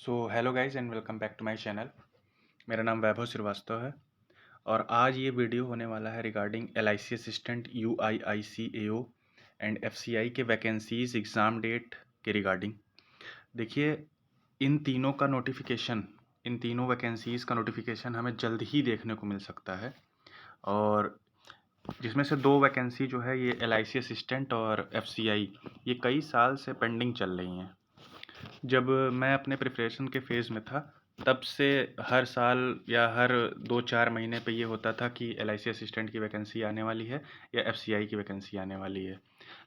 Hello guys and welcome back to my channel. मेरा नाम वैभव श्रीवास्तव है और आज ये वीडियो होने वाला है regarding LIC assistant UIIC AO and FCI के वैकेंसीज एग्ज़ाम डेट के रिगार्डिंग। देखिए, इन तीनों वैकेंसीज़ का नोटिफिकेशन हमें जल्द ही देखने को मिल सकता है और जिसमें से दो वैकेंसी जो है ये LIC असिस्टेंट और FCI ये कई साल से पेंडिंग चल रही हैं। जब मैं अपने प्रिपरेशन के फ़ेज़ में था तब से हर साल या हर 2-4 महीने पे ये होता था कि LIC असिस्टेंट की वैकेंसी आने वाली है या FCI की वैकेंसी आने वाली है।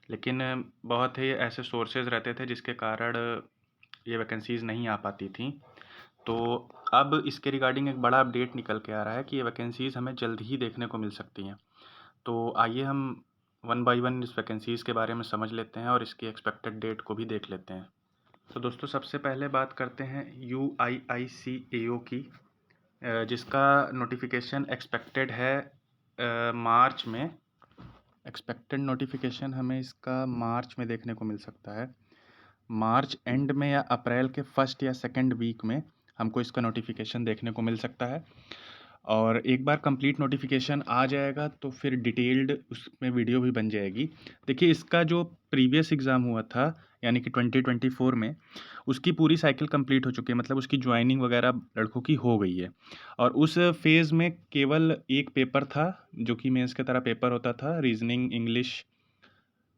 लेकिन बहुत ही ऐसे सोर्सेज़ रहते थे जिसके कारण ये वैकेंसीज़ नहीं आ पाती थीं। तो अब इसके रिगार्डिंग एक बड़ा अपडेट निकल के आ रहा है कि ये वैकेंसीज़ हमें जल्द ही देखने को मिल सकती हैं। तो आइए हम वन बाय वन इस वैकेंसीज़ के बारे में समझ लेते हैं और इसकी एक्सपेक्टेड डेट को भी देख लेते हैं। तो दोस्तों, सबसे पहले बात करते हैं UIIC AO की, जिसका नोटिफिकेशन एक्सपेक्टेड है मार्च में। एक्सपेक्टेड नोटिफिकेशन हमें इसका मार्च में देखने को मिल सकता है। मार्च एंड में या अप्रैल के फर्स्ट या सेकंड वीक में हमको इसका नोटिफिकेशन देखने को मिल सकता है। और एक बार कंप्लीट नोटिफिकेशन आ जाएगा तो फिर डिटेल्ड उसमें वीडियो भी बन जाएगी। देखिए, इसका जो प्रीवियस एग्ज़ाम हुआ था यानी कि 2024 में, उसकी पूरी साइकिल कंप्लीट हो चुकी है, मतलब उसकी ज्वाइनिंग वगैरह लड़कों की हो गई है। और उस फेज़ में केवल एक पेपर था जो कि मेंस की तरह पेपर होता था, reasoning, English,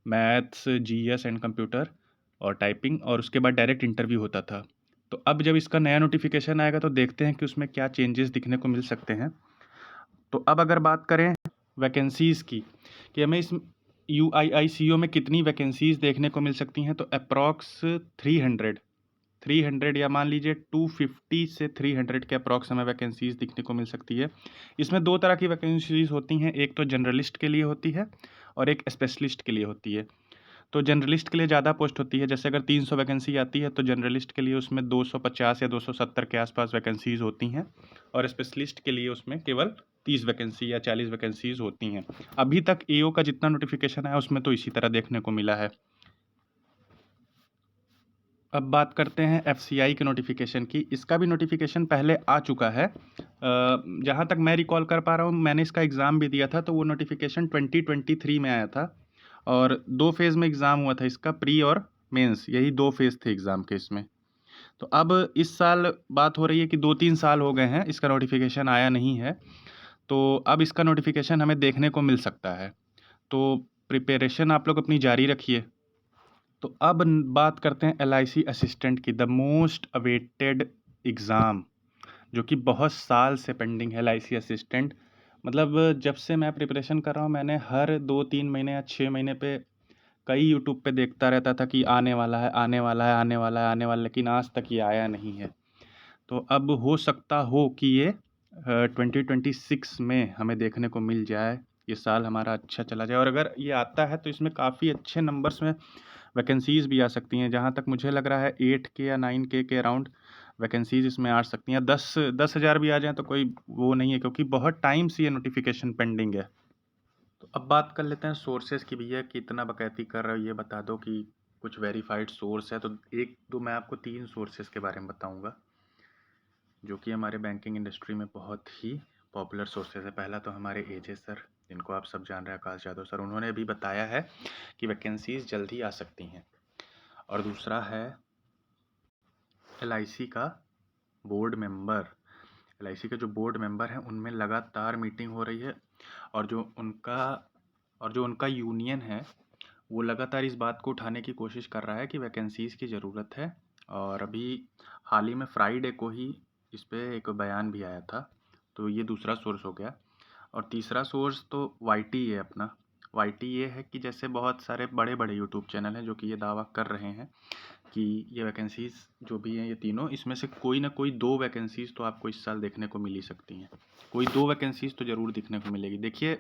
maths, GS and computer और टाइपिंग, और उसके बाद डायरेक्ट इंटरव्यू होता था। तो अब जब इसका नया नोटिफिकेशन आएगा तो देखते हैं कि उसमें क्या चेंजेस दिखने को मिल सकते हैं। तो अब अगर बात करें वैकेंसीज़ की कि हमें इस UIICO में कितनी वैकेंसीज़ देखने को मिल सकती हैं, तो अप्रॉक्स 300 या मान लीजिए 250 से 300 के अप्रॉक्स हमें वैकेंसीज़ दिखने को मिल सकती है। इसमें दो तरह की वैकेंसीज़ होती हैं, एक तो जनरलिस्ट के लिए होती है और एक स्पेशलिस्ट के लिए होती है। तो जनरलिस्ट के लिए ज़्यादा पोस्ट होती है, जैसे अगर 300 वैकेंसी आती है तो जनरलिस्ट के लिए उसमें 250 या 270 के आसपास वैकेंसीज़ होती हैं और स्पेशलिस्ट के लिए उसमें केवल 30 वैकेंसी या 40 वैकेंसीज़ होती हैं। अभी तक AO का जितना नोटिफिकेशन आया उसमें तो इसी तरह देखने को मिला है। अब बात करते हैं FCI के नोटिफिकेशन की। इसका भी नोटिफिकेशन पहले आ चुका है। जहाँ तक मैं रिकॉल कर पा रहा हूँ, मैंने इसका एग्ज़ाम भी दिया था, तो वो नोटिफिकेशन 2023 में आया था और 2 फेज़ में एग्ज़ाम हुआ था इसका, प्री और मेंस, यही 2 फेज़ थे एग्ज़ाम के इसमें। तो अब इस साल बात हो रही है कि 2-3 साल हो गए हैं इसका नोटिफिकेशन आया नहीं है, तो अब इसका नोटिफिकेशन हमें देखने को मिल सकता है। तो प्रिपरेशन आप लोग अपनी जारी रखिए। तो अब बात करते हैं LIC असिस्टेंट की, द मोस्ट अवेटेड एग्ज़ाम, जो कि बहुत साल से पेंडिंग है। LIC असिस्टेंट, मतलब जब से मैं प्रिपरेशन कर रहा हूँ, मैंने हर 2-3 महीने या 6 महीने पे कई यूट्यूब पे देखता रहता था कि आने वाला है, आने वाला है, आने वाला है, आने वाला है, लेकिन आज तक ये आया नहीं है। तो अब हो सकता हो कि ये 2026 में हमें देखने को मिल जाए, ये साल हमारा अच्छा चला जाए। और अगर ये आता है तो इसमें काफ़ी अच्छे नंबर्स में वैकेंसीज़ भी आ सकती हैं। जहाँ तक मुझे लग रहा है 8K या 9K के अराउंड वैकेंसीज़ इसमें आ सकती हैं। 10,000 भी आ जाएँ तो कोई वो नहीं है, क्योंकि बहुत टाइम से ये नोटिफिकेशन पेंडिंग है। तो अब बात कर लेते हैं सोर्सेज़ की। भैया कितना बकैती कर रहे हो ये बता दो कि कुछ वेरीफाइड सोर्स है। तो एक दो मैं आपको 3 सोर्सेज़ के बारे में बताऊँगा जो कि हमारे बैंकिंग इंडस्ट्री में बहुत ही पॉपुलर सोर्सेज़ है। पहला तो हमारे AJ सर, जिनको आप सब जान रहे हैं, आकाश यादव सर, उन्होंने भी बताया है कि वैकेंसीज़ जल्द ही आ सकती हैं। और दूसरा है LIC का बोर्ड मेंबर। LIC के जो बोर्ड मेंबर हैं उनमें लगातार मीटिंग हो रही है और जो उनका यूनियन है वो लगातार इस बात को उठाने की कोशिश कर रहा है कि वैकेंसीज़ की ज़रूरत है। और अभी हाल ही में फ्राइडे को ही इस पे एक बयान भी आया था। तो ये दूसरा सोर्स हो गया। और तीसरा सोर्स तो YT है अपना। YT ये है कि जैसे बहुत सारे बड़े बड़े यूट्यूब चैनल हैं जो कि ये दावा कर रहे हैं कि ये वैकेंसीज़ जो भी हैं, ये तीनों, इसमें से कोई ना कोई 2 वैकेंसीज़ तो आपको इस साल देखने को मिल ही सकती हैं। कोई 2 वैकेंसीज़ तो ज़रूर दिखने को मिलेगी। देखिए,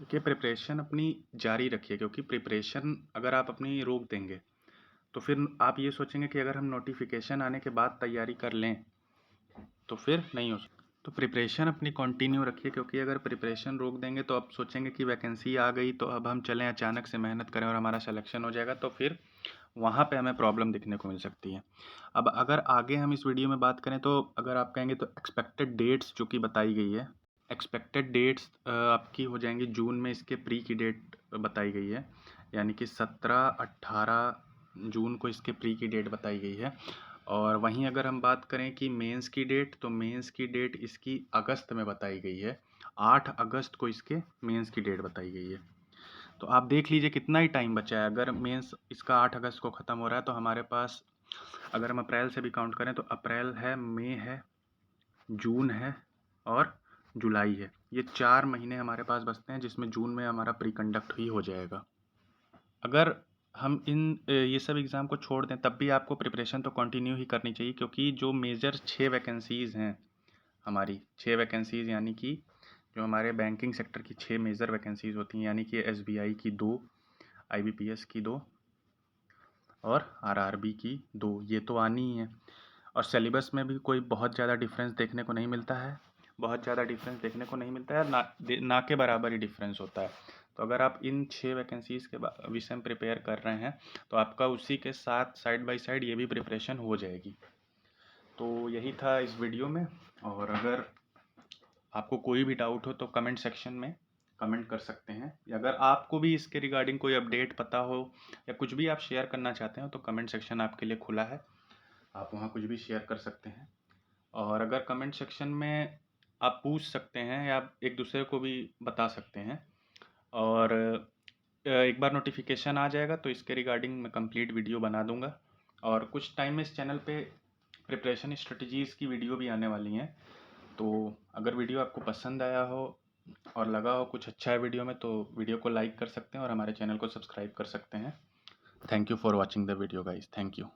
प्रिपरेशन अपनी जारी रखिए, क्योंकि प्रिपरेशन अगर आप अपनी रोक देंगे तो फिर आप ये सोचेंगे कि अगर हम नोटिफिकेशन आने के बाद तैयारी कर लें तो फिर नहीं हो सकता। तो प्रिपरेशन अपनी कंटिन्यू रखिए, क्योंकि अगर प्रिपरेशन रोक देंगे तो आप सोचेंगे कि वैकेंसी आ गई तो अब हम चलें अचानक से मेहनत करें और हमारा सिलेक्शन हो जाएगा, तो फिर वहाँ पे हमें प्रॉब्लम दिखने को मिल सकती है। अब अगर आगे हम इस वीडियो में बात करें तो अगर आप कहेंगे तो एक्सपेक्टेड डेट्स जो कि बताई गई है, एक्सपेक्टेड डेट्स आपकी हो जाएंगी जून में। इसके प्री की डेट बताई गई है, यानी कि 17-18 जून को इसके प्री की डेट बताई गई है। और वहीं अगर हम बात करें कि मेंस की डेट, तो मेंस की डेट इसकी अगस्त में बताई गई है। 8 अगस्त को इसके मेंस की डेट बताई गई है। तो आप देख लीजिए कितना ही टाइम बचा है। अगर मेंस इसका 8 अगस्त को ख़त्म हो रहा है तो हमारे पास, अगर हम अप्रैल से भी काउंट करें तो अप्रैल है, मई है, जून है और जुलाई है। ये 4 महीने हमारे पास बचते हैं, जिसमें जून में हमारा प्री कंडक्ट ही हो जाएगा। अगर हम ये सब एग्ज़ाम को छोड़ दें तब भी आपको प्रिपरेशन तो कंटिन्यू ही करनी चाहिए, क्योंकि जो मेजर 6 वैकेंसीज़ हैं हमारी, 6 वैकेंसीज़ यानी कि जो हमारे बैंकिंग सेक्टर की 6 मेजर वैकेंसीज़ होती हैं, यानी कि एसबीआई की 2, आईबीपीएस की 2 और आरआरबी की 2, ये तो आनी ही है। और सिलेबस में भी कोई बहुत ज़्यादा डिफरेंस देखने को नहीं मिलता है, बहुत ज़्यादा डिफरेंस देखने को नहीं मिलता है, ना के बराबर ही डिफरेंस होता है। तो अगर आप इन 6 वैकेंसीज़ के विषय में प्रिपेयर कर रहे हैं तो आपका उसी के साथ साइड बाय साइड ये भी प्रिपरेशन हो जाएगी। तो यही था इस वीडियो में। और अगर आपको कोई भी डाउट हो तो कमेंट सेक्शन में कमेंट कर सकते हैं, या अगर आपको भी इसके रिगार्डिंग कोई अपडेट पता हो या कुछ भी आप शेयर करना चाहते हो तो कमेंट सेक्शन आपके लिए खुला है, आप वहाँ कुछ भी शेयर कर सकते हैं। और अगर कमेंट सेक्शन में आप पूछ सकते हैं या आप एक दूसरे को भी बता सकते हैं। और एक बार नोटिफिकेशन आ जाएगा तो इसके रिगार्डिंग मैं कंप्लीट वीडियो बना दूंगा। और कुछ टाइम में इस चैनल पे प्रिपरेशन स्ट्रेटजीज़ की वीडियो भी आने वाली हैं। तो अगर वीडियो आपको पसंद आया हो और लगा हो कुछ अच्छा है वीडियो में, तो वीडियो को लाइक कर सकते हैं और हमारे चैनल को सब्सक्राइब कर सकते हैं। Thank you for watching the video guys, thank you.